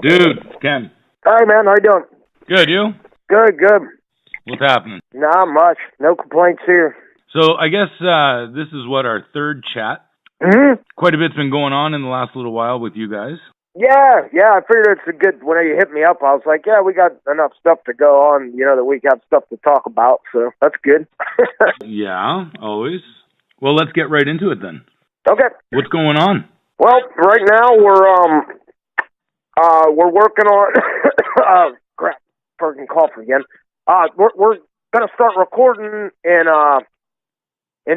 Dude, Ken. Hi, man. How you doing? Good, you? Good, good. What's happening? Not much. No complaints here. So I guess this is what, our third chat? Mm-hmm. Quite a bit's been going on in the last little while with you guys. Yeah. I figured it's a good, when you hit me up, I was like, yeah, we got enough stuff to go on, that we have stuff to talk about, so that's good. Yeah, always. Well, let's get right into it then. Okay. What's going on? Well, right now we're working on, crap, fucking cough again. We're gonna start recording in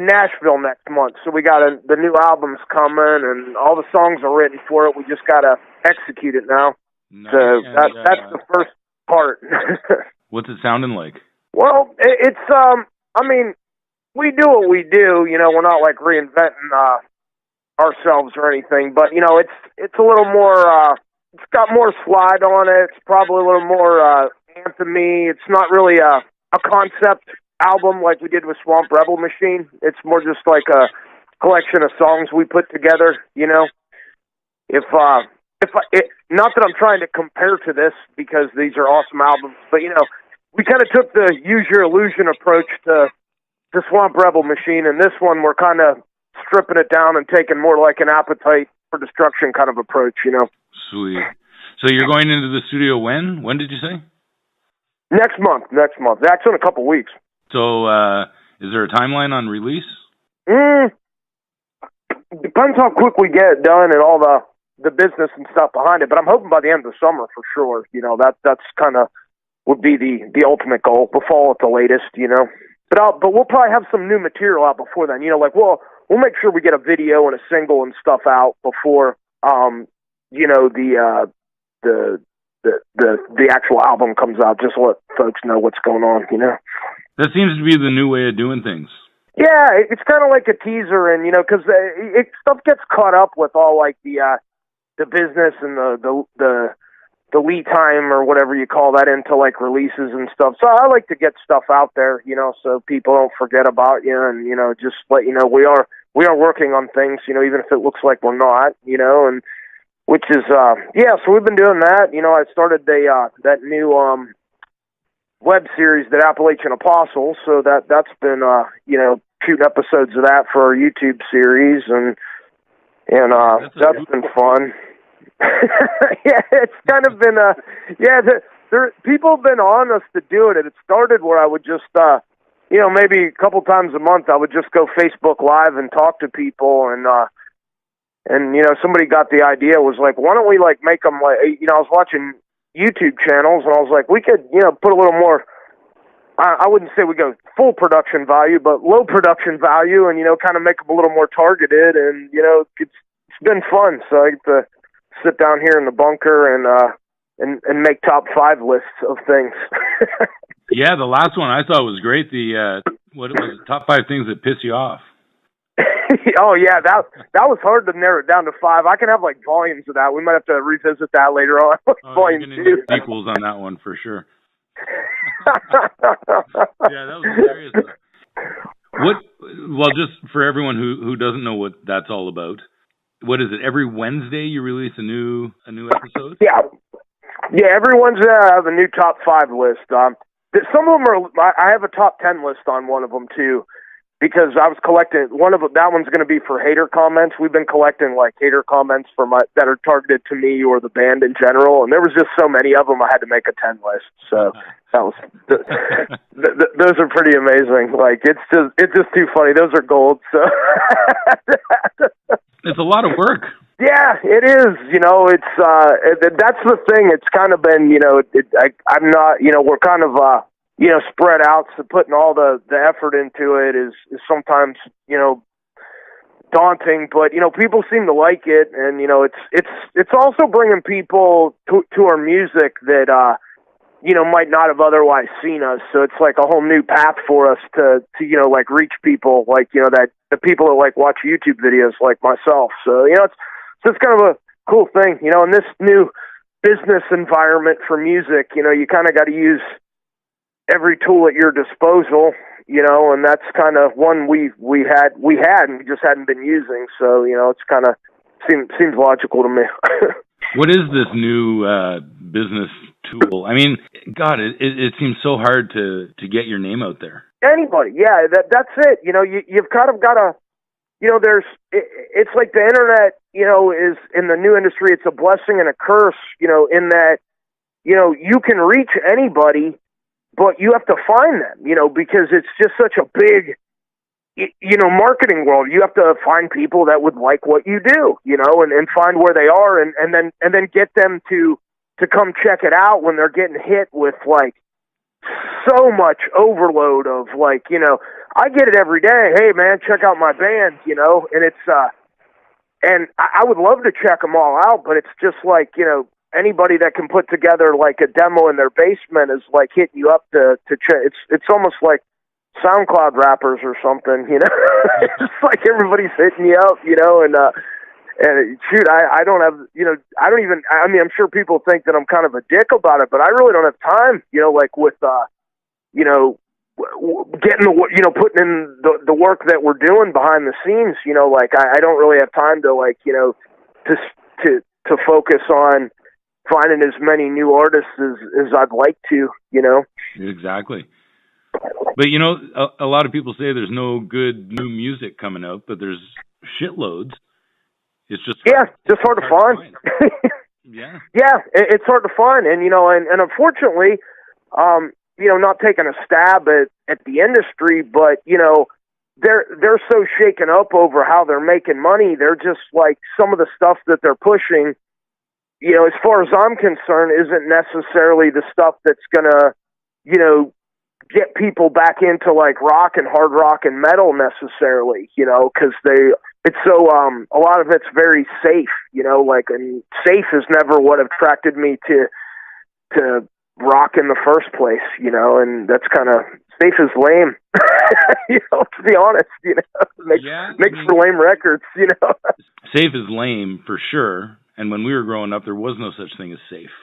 Nashville next month. So we got the new album's coming, and all the songs are written for it. We just gotta execute it now. Nice. So that's the first part. What's it sounding like? Well, it's I mean, we do what we do. We're not like reinventing ourselves or anything, but it's a little more. It's got more slide on it. It's probably a little more anthem-y. It's not really a concept album like we did with Swamp Rebel Machine. It's more just like a collection of songs we put together. Not that I'm trying to compare to this, because these are awesome albums, but we kind of took the Use Your Illusion approach to Swamp Rebel Machine, and this one we're kind of stripping it down and taking more like an Appetite for Destruction kind of approach. Sweet. So you're going into the studio when? When did you say? Next month. Actually in a couple weeks. So is there a timeline on release? Depends how quick we get it done and all the business and stuff behind it. But I'm hoping by the end of the summer for sure. That's kind of would be the ultimate goal. The fall at the latest. But we'll probably have some new material out before then. We'll make sure we get a video and a single and stuff out before the actual album comes out, just to let folks know what's going on, That seems to be the new way of doing things. Yeah, it's kind of like a teaser, and because stuff gets caught up with all like the business and the lead time or whatever you call that into like releases and stuff. So I like to get stuff out there, so people don't forget about you, and just let you know we are working on things, even if it looks like we're not, and which is so we've been doing that. I started that new web series, the Appalachian Apostle, so that's been shooting episodes of that for our YouTube series, and that's been fun. Yeah, it's kind of been people have been on us to do it. It started where I would just maybe a couple times a month I would just go Facebook Live and talk to people, and somebody got the idea, was like, why don't we like make them like, I was watching YouTube channels and I was like, we could, put a little more, I wouldn't say we go full production value, but low production value, and, kind of make them a little more targeted, and, it's been fun. So I get to sit down here in the bunker and make top 5 lists of things. Yeah, the last one I thought was great. The what was it, top 5 things that piss you off? Oh yeah, that was hard to narrow it down to 5. I can have like volumes of that. We might have to revisit that later on. Volume 2. Need sequels on that one for sure. Yeah, that was hilarious. Well, just for everyone who doesn't know what that's all about, what is it? Every Wednesday you release a new episode? Yeah, every Wednesday I have a new top 5 list. Some of them are. I have a top 10 list on one of them too, because I was collecting that one's going to be for hater comments. We've been collecting like hater comments that are targeted to me or the band in general, and there was just so many of them I had to make a 10 list. So that was those are pretty amazing. Like it's just too funny. Those are gold. So it's a lot of work. Yeah, it is. It's that's the thing. It's kind of been, I'm not, we're kind of, spread out. So putting all the effort into it is sometimes, daunting. But people seem to like it, and it's also bringing people to our music that might not have otherwise seen us. So it's like a whole new path for us to like reach people, like that the people that like watch YouTube videos like myself. So it's kind of a cool thing, in this new business environment for music. You kind of got to use every tool at your disposal, and that's kind of one we had and we just hadn't been using. So, it's kind of seems logical to me. What is this new business tool? I mean, God, it seems so hard to get your name out there. Anybody, yeah, that's it. You've kind of got to, it's like the internet, is in the new industry. It's a blessing and a curse, in that, you can reach anybody, but you have to find them, because it's just such a big, marketing world. You have to find people that would like what you do, and find where they are, and then get them to come check it out when they're getting hit with like so much overload of like, I get it every day. Hey man, check out my band, and it's, and I would love to check them all out, but it's just like, anybody that can put together like a demo in their basement is like hitting you up to check. It's almost like SoundCloud rappers or something, It's just like everybody's hitting you up, and shoot, I don't have, I don't even, I mean, I'm sure people think that I'm kind of a dick about it, but I really don't have time, like with, getting the, putting in the work that we're doing behind the scenes, like I don't really have time to like, to focus on finding as many new artists as I'd like to, Exactly. But, a lot of people say there's no good new music coming out, but there's shitloads. It's just just hard to find. Yeah. Yeah, it's hard to find. And, and unfortunately, not taking a stab at the industry, but, they're so shaken up over how they're making money. They're just like some of the stuff that they're pushing, as far as I'm concerned, isn't necessarily the stuff that's going to, get people back into like rock and hard rock and metal necessarily, because it's so, a lot of it's very safe, and safe is never what attracted me to rock in the first place, and that's kind of, safe is lame, to be honest, makes for lame records, Safe is lame for sure. And when we were growing up, there was no such thing as safe.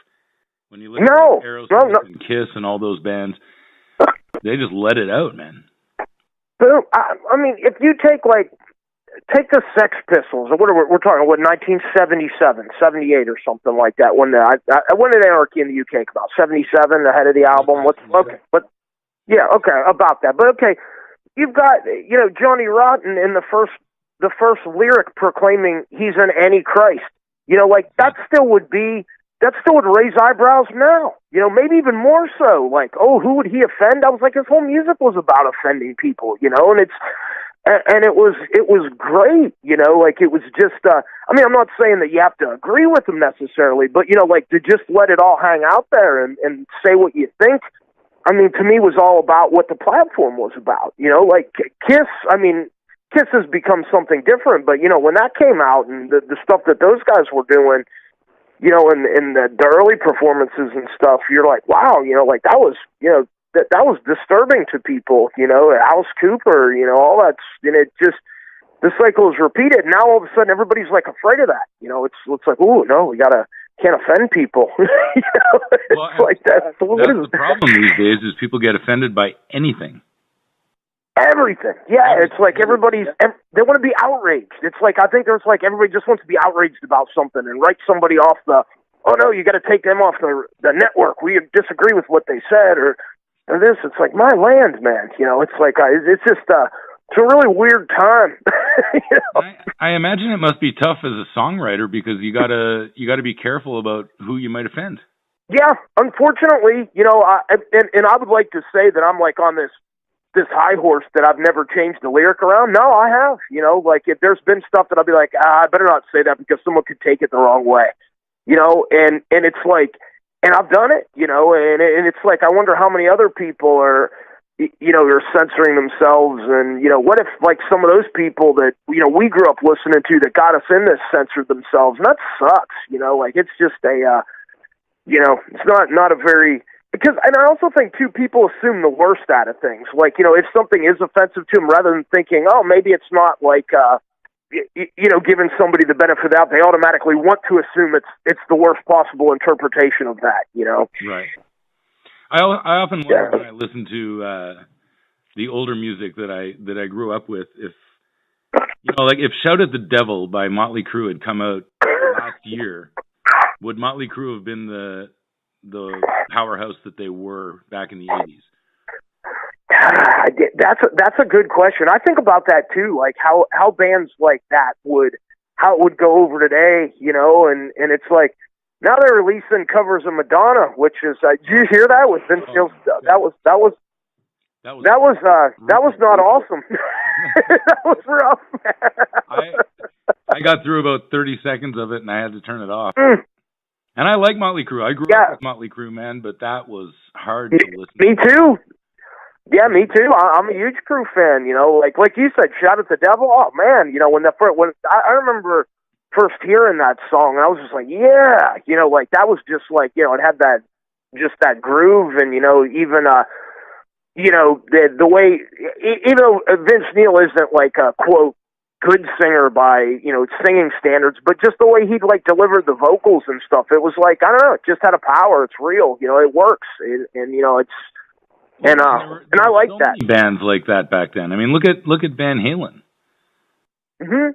When you look at Aerosmith and Kiss and all those bands, they just let it out, man. Boom. I mean, if you take the Sex Pistols, or we're talking, 1977, 78 or something like that, when did Anarchy in the UK come out? 77, ahead of the album? About that. But okay, you've got, Johnny Rotten in the first lyric proclaiming he's an antichrist. That still would raise eyebrows now, maybe even more so. Like, oh, who would he offend? I was like, his whole music was about offending people, and it was great, like it was just, I mean, I'm not saying that you have to agree with them necessarily, but, like to just let it all hang out there and say what you think, I mean, to me was all about what the platform was about, like Kiss, I mean, Kiss has become something different, but, when that came out and the stuff that those guys were doing, and the early performances and stuff, you're like, wow, like that was, that was disturbing to people, Alice Cooper, all that, and it just, the cycle is repeated. Now all of a sudden everybody's like afraid of that, it's like, ooh, no, can't offend people. It's like that. That's the problem these days is people get offended by anything. Everything. Yeah, it's like they want to be outraged. It's like, I think there's like, everybody just wants to be outraged about something and write somebody off oh no, you got to take them off the network. We disagree with what they said or this. It's like, my land, man. It's like, it's just, it's a really weird time. I imagine it must be tough as a songwriter because you gotta be careful about who you might offend. Yeah, unfortunately, and I would like to say that I'm like on this high horse that I've never changed the lyric around. No, I have, like if there's been stuff that I'll be like, I better not say that because someone could take it the wrong way, and it's like, and I've done it, and it's like, I wonder how many other people are censoring themselves. And, what if like some of those people that, we grew up listening to that got us in this censored themselves? And that sucks, like it's just it's not a very, because, and I also think too, people assume the worst out of things. Like, if something is offensive to them, rather than thinking, oh, maybe it's not like, giving somebody the benefit of the doubt, they automatically want to assume it's the worst possible interpretation of that, Right. I often wonder when I listen to the older music that I grew up with, if like if "Shout at the Devil" by Motley Crue had come out last year, Would Motley Crue have been the powerhouse that they were back in the 80s? That's a good question. I think about that too, like how bands like that how it would go over today, and it's like now they're releasing covers of Madonna, which is did you hear that with Vince Neil? That was not awesome. That was rough. I got through about 30 seconds of it and I had to turn it off. And I like Motley Crue. I grew up with Motley Crue, man, but that was hard to listen to. Me too. Yeah, me too. I'm a huge Crue fan, like you said, Shout at the Devil. Oh man, when I remember first hearing that song, I was just like, yeah, like that was just like, it had that groove, and even the way, even though Vince Neil isn't like a quote good singer by singing standards, but just the way he'd like delivered the vocals and stuff, it was like, I don't know, it just had a power. It's real, it works, and it's. And I like so that. Many bands like that back then. I mean, look at Van Halen. Mm-hmm.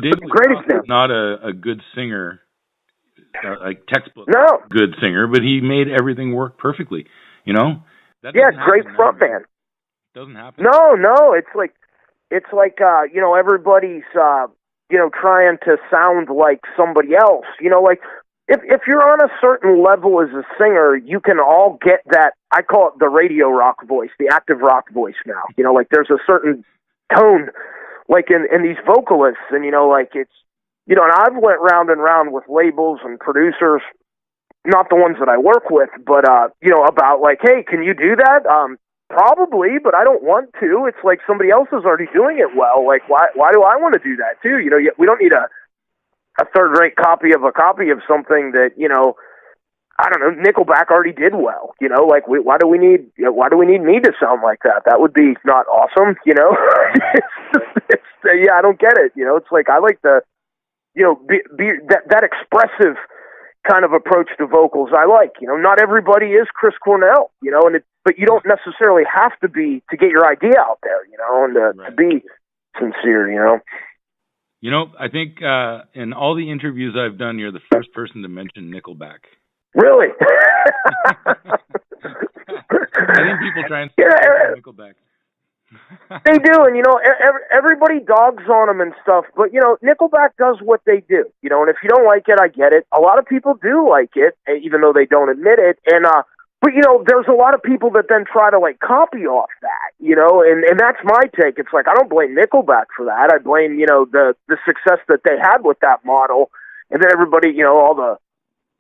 David Lee is not a good singer, like textbook good singer, but he made everything work perfectly. Great front band. Doesn't happen. No, it's like everybody's trying to sound like somebody else. Like. If you're on a certain level as a singer, you can all get that, I call it the radio rock voice, the active rock voice now. Like there's a certain tone, like in these vocalists, and like it's, and I've went round and round with labels and producers, not the ones that I work with, but, about like, hey, can you do that? Probably, but I don't want to. It's like somebody else is already doing it well. Like, why do I want to do that too? We don't need a third-rate copy of something that, I don't know, Nickelback already did well, like why do we need me to sound like that? That would be not awesome, I don't get it. It's like, I like the, be that expressive kind of approach to vocals. I like, not everybody is Chris Cornell, but you don't necessarily have to be to get your idea out there, and to be sincere, I think in all the interviews I've done, you're the first person to mention Nickelback. Really? I think people try and say Nickelback. They do, and everybody dogs on them and stuff, but Nickelback does what they do, and if you don't like it, I get it. A lot of people do like it, even though they don't admit it, and but there's a lot of people that then try to like copy off that, and that's my take. It's like, I don't blame Nickelback for that. I blame, the success that they had with that model, and then everybody, all the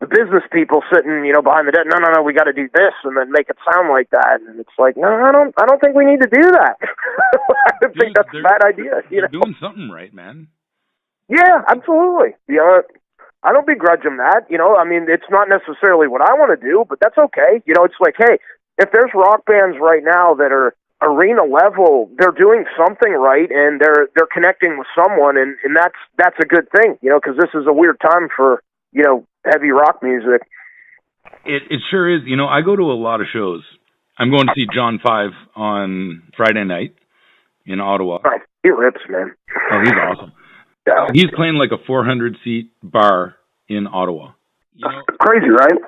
business people sitting, behind the desk, no, we got to do this and then make it sound like that. And it's like, no, I don't think we need to do that. I think that's a bad idea. You're doing something right, man. Yeah, absolutely. I don't begrudge them that, I mean, it's not necessarily what I want to do, but that's okay. It's like, hey, if there's rock bands right now that are arena level, they're doing something right, and they're connecting with someone, and that's a good thing, because this is a weird time for, heavy rock music. It sure is. I go to a lot of shows. I'm going to see John 5 on Friday night in Ottawa. Oh, he rips, man. Oh, he's awesome. Yeah. He's playing like a 400-seat bar in Ottawa. Crazy, right?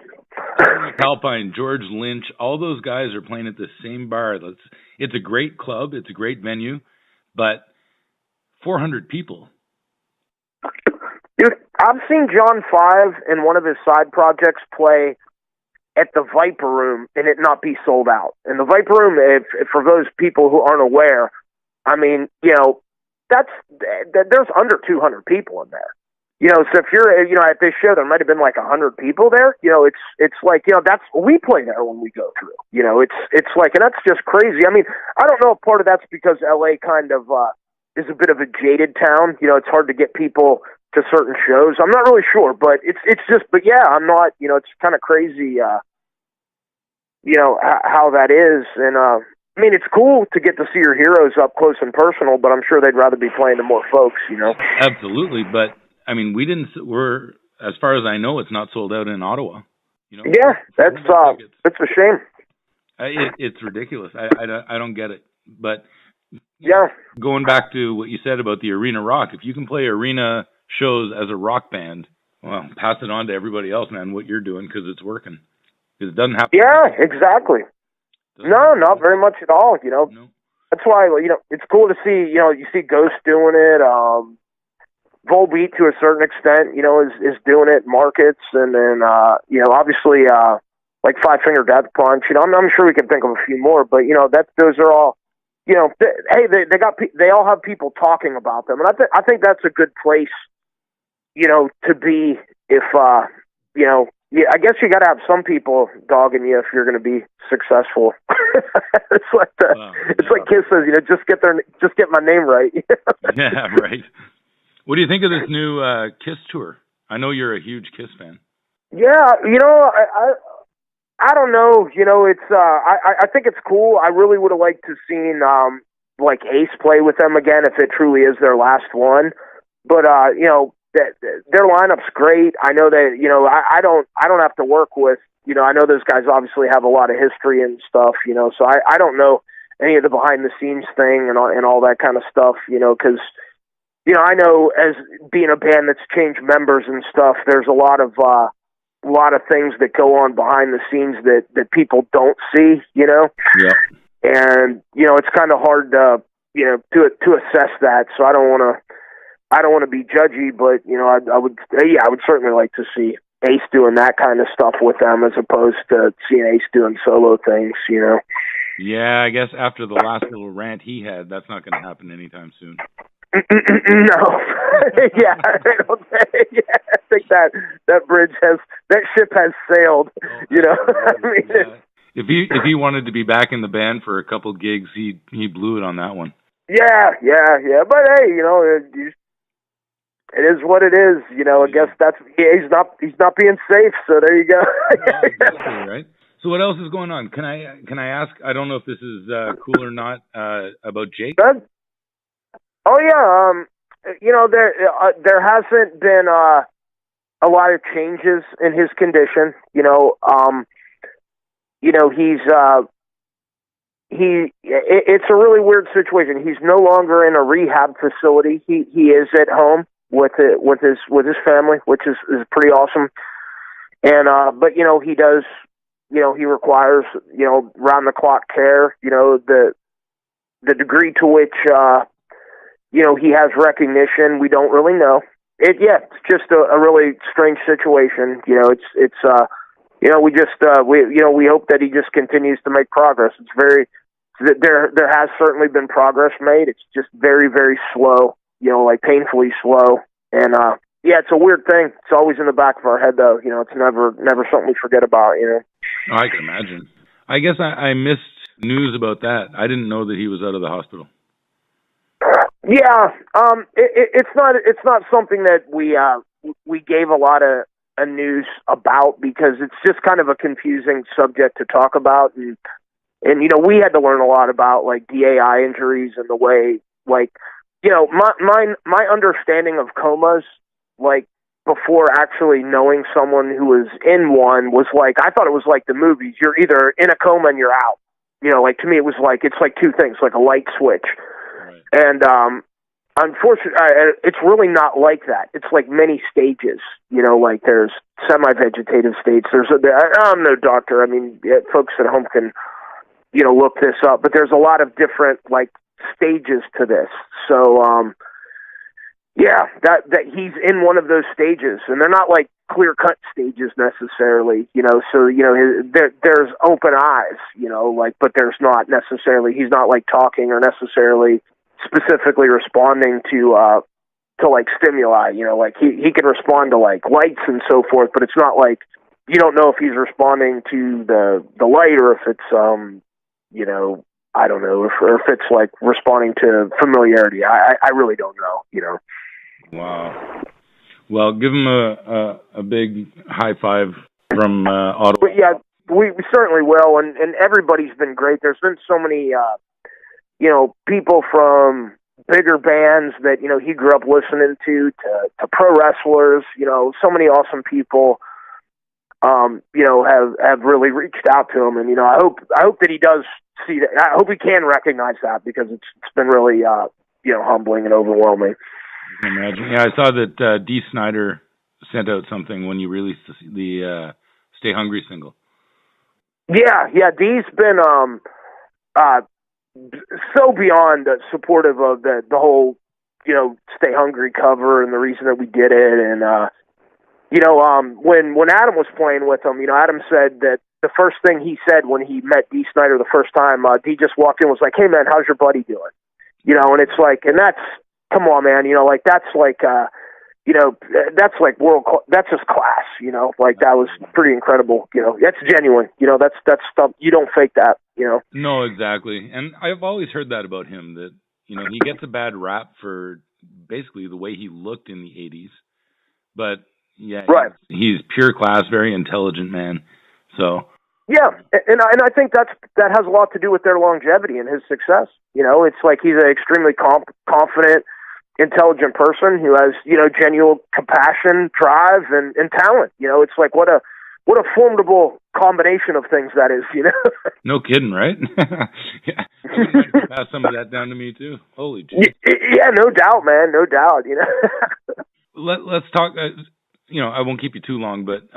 Alpine, George Lynch, all those guys are playing at the same bar. It's a great club. It's a great venue, but 400 people. Dude, I've seen John 5 in one of his side projects play at the Viper Room and it not be sold out. And the Viper Room, if for those people who aren't aware, I mean, there's under 200 people in there. So if you're, at this show, there might have been like 100 people there. It's like, that's, we play there when we go through. It's like, and that's just crazy. I mean, I don't know if part of that's because LA kind of is a bit of a jaded town. It's hard to get people to certain shows. I'm not really sure, but it's just, but yeah, I'm not, it's kind of crazy, how that is. And, I mean, it's cool to get to see your heroes up close and personal, but I'm sure they'd rather be playing to more folks, Absolutely. But I mean, we're, as far as I know, it's not sold out in Ottawa. Yeah, it's a shame. It's ridiculous. I don't get it. But yeah, going back to what you said about the arena rock, if you can play arena shows as a rock band, Well, pass it on to everybody else, man, what you're doing, because it's working. Because it doesn't have to. Yeah, exactly. No, not very much at all, you know. No. That's why, you know, it's cool to see, you know, you see Ghost doing it. Volbeat, to a certain extent, you know, is doing it, markets, and then, you know, obviously, like Five Finger Death Punch, you know, I'm sure we can think of a few more, but, you know, those are all, you know, they all have people talking about them, and I think that's a good place, you know, to be if, you know, yeah, I guess you got to have some people dogging you if you're going to be successful. It's like it's like Kiss says, you know, just get my name right. Yeah, right. What do you think of this new Kiss tour? I know you're a huge Kiss fan. Yeah, you know, I don't know. You know, it's I think it's cool. I really would have liked to seen like Ace play with them again if it truly is their last one. But you know, their lineup's great. I know that, you know, I don't have to work with, you know, I know those guys obviously have a lot of history and stuff, you know, so I don't know any of the behind the scenes thing and all that kind of stuff, you know, because, you know, I know as being a band that's changed members and stuff, there's a lot of things that go on behind the scenes that people don't see, you know. Yeah. And, you know, it's kind of hard to, you know, to assess that. So I don't want to be judgy, but, you know, I would certainly like to see Ace doing that kind of stuff with them as opposed to seeing Ace doing solo things, you know. Yeah, I guess after the last little rant he had, that's not going to happen anytime soon. No. Yeah, I think that ship has sailed, you know. I mean, yeah. If he wanted to be back in the band for a couple gigs, he blew it on that one. Yeah. But hey, you know, it is what it is, you know. I guess he's not being safe, so there you go. Yeah, exactly, right. So what else is going on? Can I ask? I don't know if this is cool or not. About Jake. Oh yeah. You know, there hasn't been a lot of changes in his condition. You know, it's a really weird situation. He's no longer in a rehab facility. He is at home with his family, which is pretty awesome. And but you know, he does, you know, he requires, you know, round the clock care. You know, the degree to which you know, he has recognition, we don't really know. It's just a really strange situation. You know, it's you know, we hope that he just continues to make progress. There has certainly been progress made. It's just very, very slow, you know, like painfully slow. And yeah, it's a weird thing. It's always in the back of our head, though. You know, it's never something we forget about, you know. Oh, I can imagine. I guess I missed news about that. I didn't know that he was out of the hospital. Yeah, it's not something that we gave a lot of news about because it's just kind of a confusing subject to talk about, and you know, we had to learn a lot about like DAI injuries and the way, like, you know, my understanding of comas, like before actually knowing someone who was in one, was like, I thought it was like the movies. You're either in a coma and you're out. You know, like to me it was like, it's like two things, like a light switch. And unfortunately, it's really not like that. It's like many stages. You know, like there's semi-vegetative states. I'm no doctor. I mean, folks at home can, you know, look this up. But there's a lot of different like stages to this. So, yeah, that he's in one of those stages, and they're not like clear-cut stages necessarily. You know, so you know there's open eyes. You know, like, but there's not necessarily. He's not like talking or necessarily specifically responding to like stimuli, you know, like he can respond to like lights and so forth, but it's not like, you don't know if he's responding to the light or if it's you know, I don't know, if it's like responding to familiarity. I really don't know, you know. Wow. Well, give him a big high five from Ottawa. But yeah, we certainly will, and everybody's been great. There's been so many you know, people from bigger bands that, you know, he grew up listening to pro wrestlers, you know, so many awesome people, you know, have really reached out to him. And, you know, I hope that he does see that. I hope he can recognize that because it's been really, you know, humbling and overwhelming. I can imagine. Yeah, I saw that Dee Snider sent out something when you released the Stay Hungry single. Yeah, Dee's been so beyond supportive of the whole, Stay Hungry cover and the reason that we did it. And, when Adam was playing with him, Adam said that the first thing he said when he met Dee Snider the first time, Dee just walked in and was like, "Hey man, how's your buddy doing?" And it's like, and that's, come on man, that's like, that's like that's just class, like that was pretty incredible, that's genuine, that's stuff, you don't fake that, No, exactly. And I've always heard that about him, that, he gets a bad rap for basically the way he looked in the 80s, but yeah, right. He's pure class, very intelligent man. So yeah, and I think that has a lot to do with their longevity and his success. It's like he's an extremely confident, intelligent person who has, genuine compassion, drive, and talent. It's like what a formidable combination of things that is. No kidding, right? Yeah, you pass some of that down to me too. Holy geez. Yeah, no doubt, man, no doubt. Let's talk. I won't keep you too long, but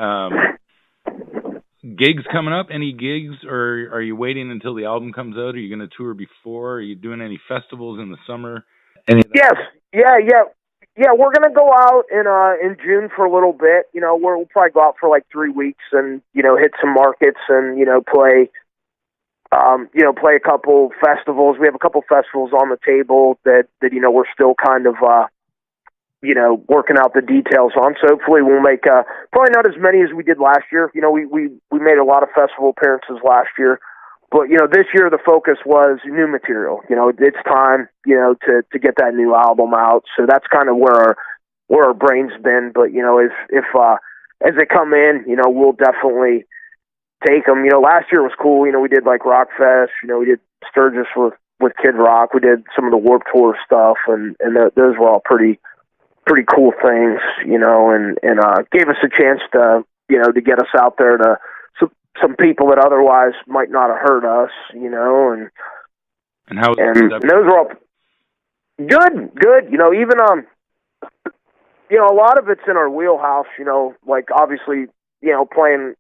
gigs coming up. Any gigs, or are you waiting until the album comes out? Are you going to tour before? Are you doing any festivals in the summer? Yes. Yeah. We're going to go out in June for a little bit. We'll probably go out for like 3 weeks and, hit some markets and, play a couple festivals. We have a couple festivals on the table that, we're still kind of, working out the details on. So hopefully we'll make, probably not as many as we did last year. We made a lot of festival appearances last year. But, this year the focus was new material. It's time, to get that new album out. So that's kind of where our brain's been. But, if as they come in, we'll definitely take them. Last year was cool. We did like Rock Fest. We did Sturgis with Kid Rock. We did some of the Warped Tour stuff, and those were all pretty cool things, and gave us a chance to, to get us out there to some people that otherwise might not have heard us, and those are all good. Even a lot of it's in our wheelhouse. Like obviously, playing.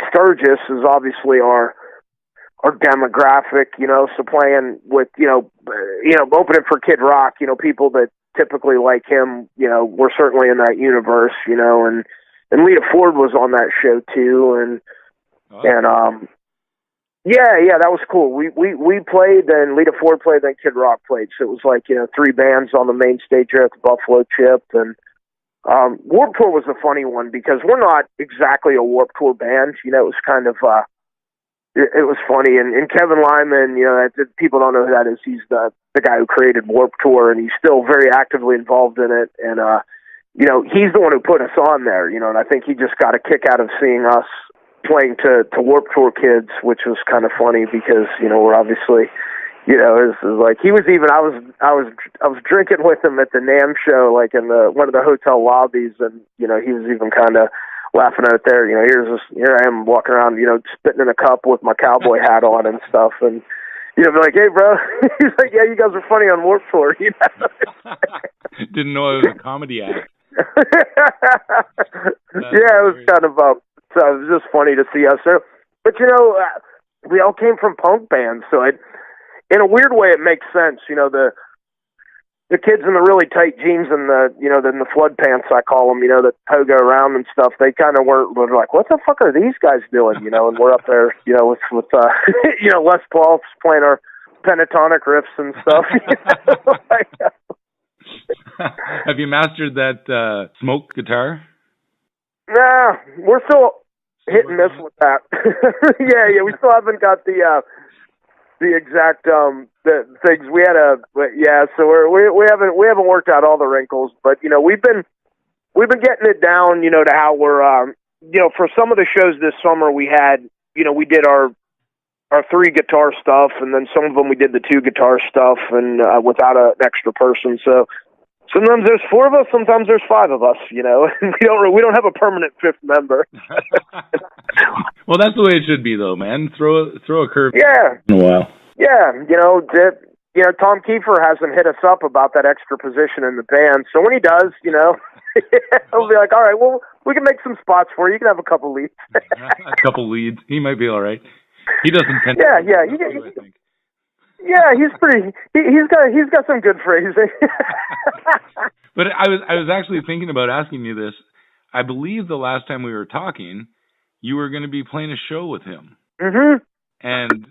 Sturgis is obviously our demographic. So playing with opening for Kid Rock. People that typically like him. We're certainly in that universe. And Lita Ford was on that show too, and that was cool. We played, then Lita Ford played, then Kid Rock played. So it was like 3 bands on the main stage here at the Buffalo Chip, and Warped Tour was a funny one because we're not exactly a Warped Tour band. It was kind of it was funny, and Kevin Lyman, people don't know who that is. He's the guy who created Warped Tour, and he's still very actively involved in it, and he's the one who put us on there, and I think he just got a kick out of seeing us playing to Warped Tour kids, which was kind of funny because, we're obviously, it was like, he was even, I was drinking with him at the NAMM show, like in one of the hotel lobbies, and, he was even kind of laughing at it there, here I am walking around, spitting in a cup with my cowboy hat on and stuff, and, be like, hey, bro. He's like, yeah, you guys are funny on Warped Tour, Didn't know it was a comedy act. Yeah, it was kind of so it was just funny to see us there. But we all came from punk bands, so in a weird way it makes sense. The kids in the really tight jeans and the flood pants, I call them, that pogo around and stuff. They kind of were like, what the fuck are these guys doing? And we're up there, with Les Paul playing our pentatonic riffs and stuff. Have you mastered that smoke guitar? Nah, we're still hit and miss with that. yeah, we still haven't got the exact the things we had so we haven't worked out all the wrinkles, but we've been getting it down, to how we're for some of the shows this summer we had, we did our 3 guitar stuff, and then some of them we did the 2 guitar stuff and without an extra person. So sometimes there's 4 of us, sometimes there's 5 of us, and we don't have a permanent 5th member. Well, that's the way it should be, though, man. Throw a curve. Yeah. In a while. Yeah, Tom Kiefer hasn't hit us up about that extra position in the band. So when he does, he'll be like, all right, well, we can make some spots for you. You can have a couple leads. A couple leads. He might be all right. He doesn't tend to. Yeah. I think. Yeah, he's pretty. He's got some good phrasing. But I was actually thinking about asking you this. I believe the last time we were talking, you were going to be playing a show with him. Mm-hmm. And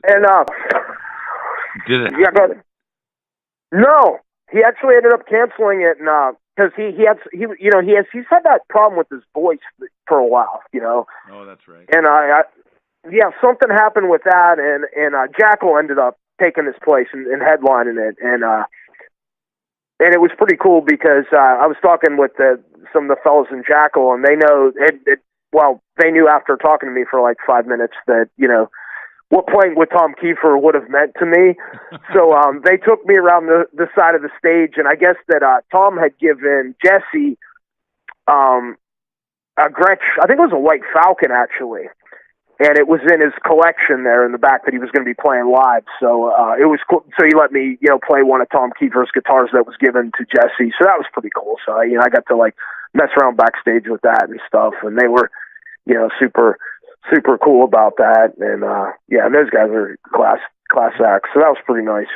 did it? Yeah, but no, he actually ended up canceling it, and because he's had that problem with his voice for a while, Oh, that's right. And something happened with that, and Jackal ended up taking his place and headlining it, and it was pretty cool because I was talking with some of the fellas in Jackal, and they know they knew after talking to me for like 5 minutes that what playing with Tom Kiefer would have meant to me. So they took me around the side of the stage, and I guess that Tom had given Jesse a Gretsch, I think it was a White Falcon actually, and it was in his collection there in the back that he was going to be playing live. So it was cool. So he let me, play one of Tom Kiefer's guitars that was given to Jesse. So that was pretty cool. So I got to like mess around backstage with that and stuff, and they were, super cool about that. And and those guys are class acts. So that was pretty nice,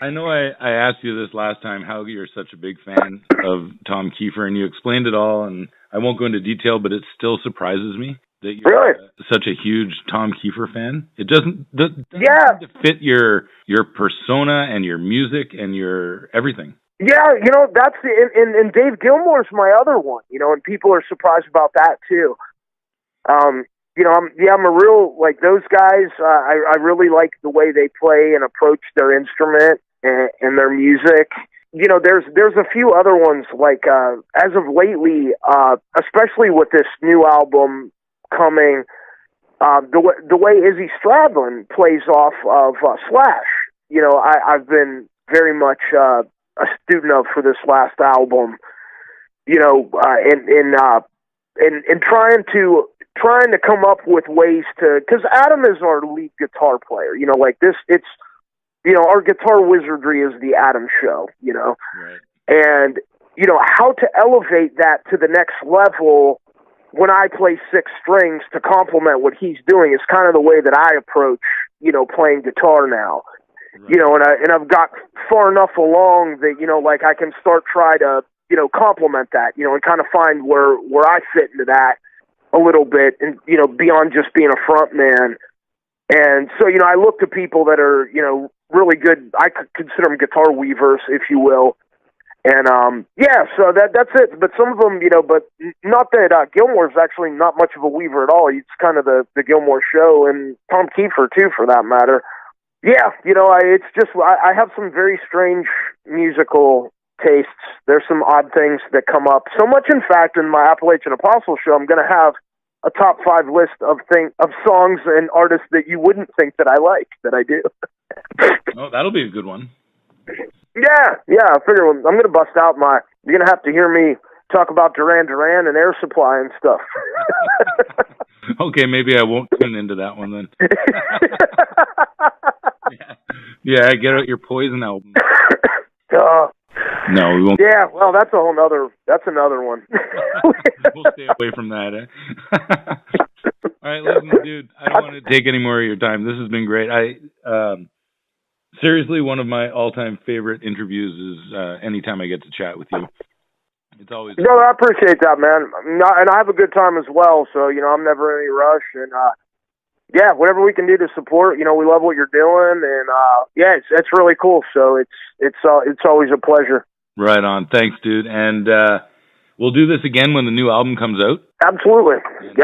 I know I asked you this last time, how you're such a big fan of Tom Kiefer, and you explained it all, and I won't go into detail, but it still surprises me that you're really? Such a huge Tom Kiefer fan. It doesn't seem to fit your persona and your music and your everything. Yeah, that's and Dave Gilmour's my other one, and people are surprised about that too. I'm a real, like, those guys, I really like the way they play and approach their instrument and their music. There's a few other ones, like, as of lately, especially with this new album coming, the way Izzy Stradlin plays off of Slash, I've been very much a student of for this last album, and trying to come up with ways to, because Adam is our lead guitar player, like this, it's, our guitar wizardry is the Adam show, Right. And, how to elevate that to the next level when I play 6 strings to complement what he's doing is kind of the way that I approach, playing guitar now, right. And I've got far enough along that, like I can try to, complement that, and kind of find where I fit into that a little bit, and beyond just being a front man. And so I look to people that are really good. I could consider them guitar weavers, if you will. And so that's it. But some of them, but not that Gilmour's actually not much of a weaver at all. He's kind of the Gilmour show, and Tom Kiefer too, for that matter. Yeah, it's just I have some very strange musical tastes. There's some odd things that come up. So much, in fact, in my Appalachian Apostle show, I'm going to have a top 5 list of songs and artists that you wouldn't think that I like, that I do. Oh, that'll be a good one. Yeah. I figure I'm going to bust out you're going to have to hear me talk about Duran Duran and Air Supply and stuff. Okay, maybe I won't tune into that one then. Yeah, get out your Poison album. No, we won't. Yeah, well, that's another one. We'll stay away from that. All right, listen, dude, I don't want to take any more of your time. This has been great. Seriously, one of my all-time favorite interviews is anytime I get to chat with you. It's always No, I appreciate that, man. And I have a good time as well, so, I'm never in any rush. And, whatever we can do to support, we love what you're doing. And, it's really cool. So it's always a pleasure. Right on. Thanks, dude. And we'll do this again when the new album comes out. Absolutely. And,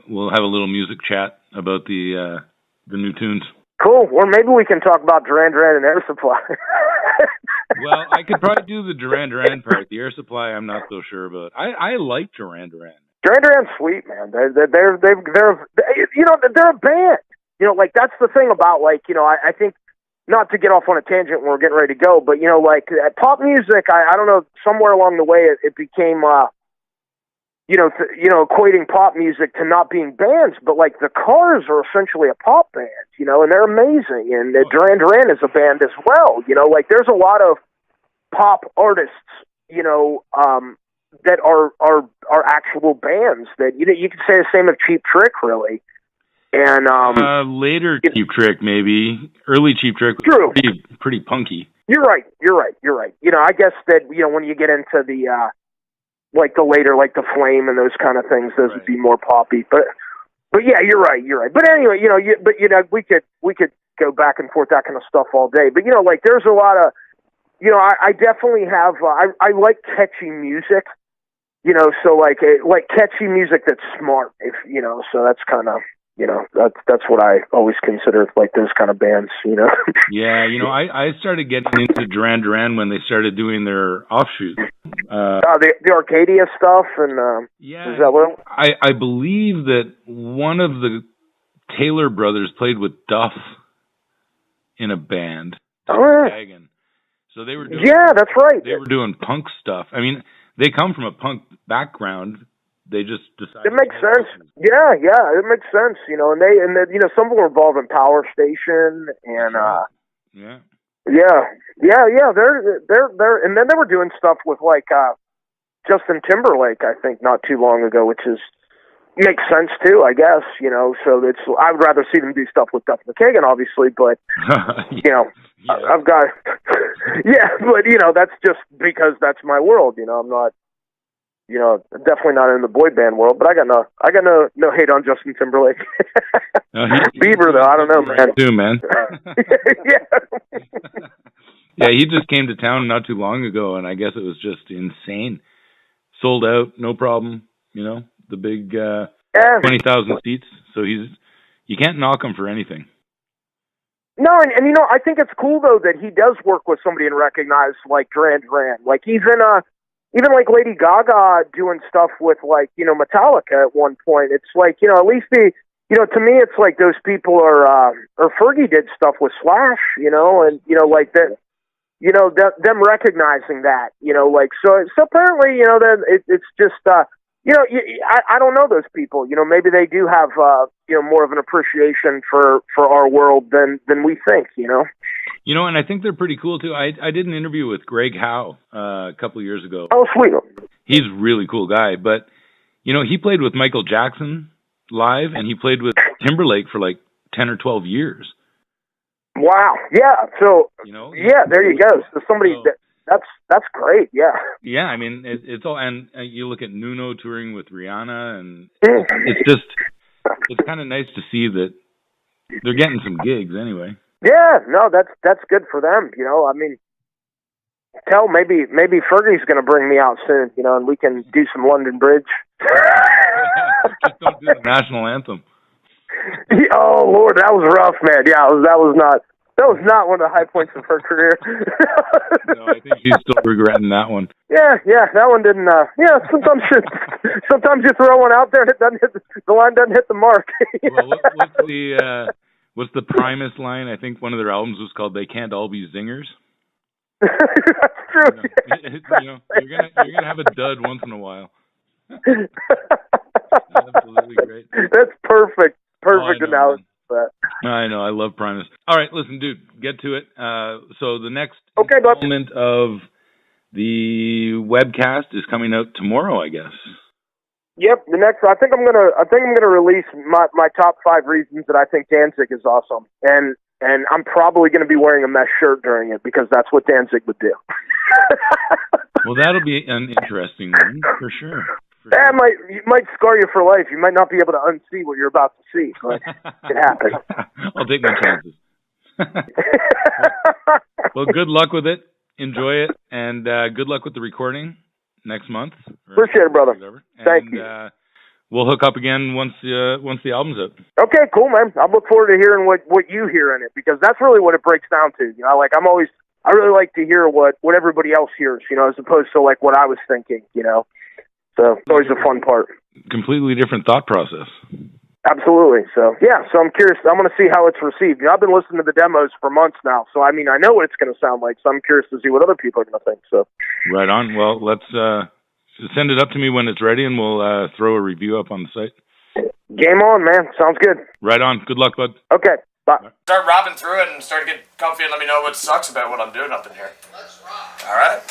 we'll have a little music chat about the new tunes. Cool. Or maybe we can talk about Duran Duran and Air Supply. Well, I could probably do the Duran Duran part. The Air Supply, I'm not so sure about. I like Duran Duran. Duran Duran's sweet, man. They're a band. Like that's the thing about I think, not to get off on a tangent when we're getting ready to go, but pop music. I don't know. Somewhere along the way, it became equating pop music to not being bands, but like the Cars are essentially a pop band, and they're amazing. And Duran Duran is a band as well. Like there's a lot of pop artists, that are actual bands that you could say the same of Cheap Trick, really. And later Cheap Trick, maybe early Cheap Trick was true. Pretty punky. You're right. I guess that when you get into the like the later, like the Flame and those kind of things, those would be more poppy. But yeah, you're right. But anyway, we could go back and forth that kind of stuff all day. But like there's a lot of, I definitely have. I like catchy music. So like catchy music that's smart. So that's kind of. That's what I always consider like those kind of bands, Yeah, I started getting into Duran Duran when they started doing their offshoots. The Arcadia stuff and yeah, is that what? I believe that one of the Taylor brothers played with Duff in a band. Oh, yeah. So they were doing, that's right. They were doing punk stuff. I mean, they come from a punk background. They just decided. It makes sense. Yeah, it makes sense. And they some of them were involved in Power Station and yeah. They're and then they were doing stuff with like Justin Timberlake, I think, not too long ago, which makes sense too, I guess. So I would rather see them do stuff with Duff McKagan, obviously, but I've got but that's just because that's my world. I'm not. Definitely not in the boy band world, but I got no hate on Justin Timberlake. Bieber though, I don't know, man. Too, man. Yeah. Yeah, he just came to town not too long ago, and I guess it was just insane. Sold out, no problem. The big 20,000 seats. So you can't knock him for anything. No, and I think it's cool though that he does work with somebody and recognize like Duran Duran. Like he's in even like Lady Gaga doing stuff with like, Metallica at one point. It's like, at least to me, it's like those people or Fergie did stuff with Slash, and, like that, them recognizing that, like, so apparently, then it's just, I don't know those people, maybe they do have, more of an appreciation for our world than we think, and I think they're pretty cool too. I did an interview with Greg Howe a couple of years ago. Oh, sweet. He's a really cool guy, but he played with Michael Jackson live, and he played with Timberlake for like 10 or 12 years. Wow. Yeah. So yeah, there you go. So somebody that's great. Yeah. Yeah. I mean, it's all, and you look at Nuno touring with Rihanna, and it's kind of nice to see that they're getting some gigs anyway. Yeah, no, that's good for them. I mean, maybe Fergie's going to bring me out soon. And we can do some London Bridge. Just don't do the national anthem. Oh Lord, that was rough, man. Yeah, that was not one of the high points of her career. No, I think she's still regretting that one. Yeah, that one didn't. Sometimes you throw one out there and it doesn't hit the line doesn't hit the mark. Well, what's the Primus line? I think one of their albums was called "They Can't All Be Zingers." That's true. You're gonna have a dud once in a while. Absolutely great. That's perfect. Perfect analogy. I know. I love Primus. All right, listen, dude, get to it. So the next installment of the webcast is coming out tomorrow, I guess. Yep, the next. I think I'm gonna release my top 5 reasons that I think Danzig is awesome, and I'm probably gonna be wearing a mesh shirt during it because that's what Danzig would do. Well, that'll be an interesting one for sure. It might scar you for life. You might not be able to unsee what you're about to see, but it happens. I'll take my chances. Well, good luck with it. Enjoy it, and good luck with the recording next month. Appreciate it, brother. Thank you. We'll hook up again once the album's out. Okay, cool, man. I look forward to hearing what you hear in it, because that's really what it breaks down to. I really like to hear what everybody else hears, as opposed to like what I was thinking, So it's always a fun part. Completely different thought process. Absolutely. So, yeah, I'm curious. I'm going to see how it's received. I've been listening to the demos for months now, so I know what it's going to sound like, so I'm curious to see what other people are going to think. So, right on. Well, let's Send it up to me when it's ready, and we'll throw a review up on the site. Game on, man. Sounds good. Right on. Good luck, bud. Okay, bye. Start rapping through it and start to get comfy and let me know what sucks about what I'm doing up in here. Let's rock. All right.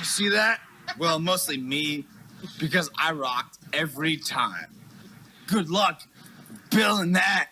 See that? Well, mostly me, because I rocked every time. Good luck building that.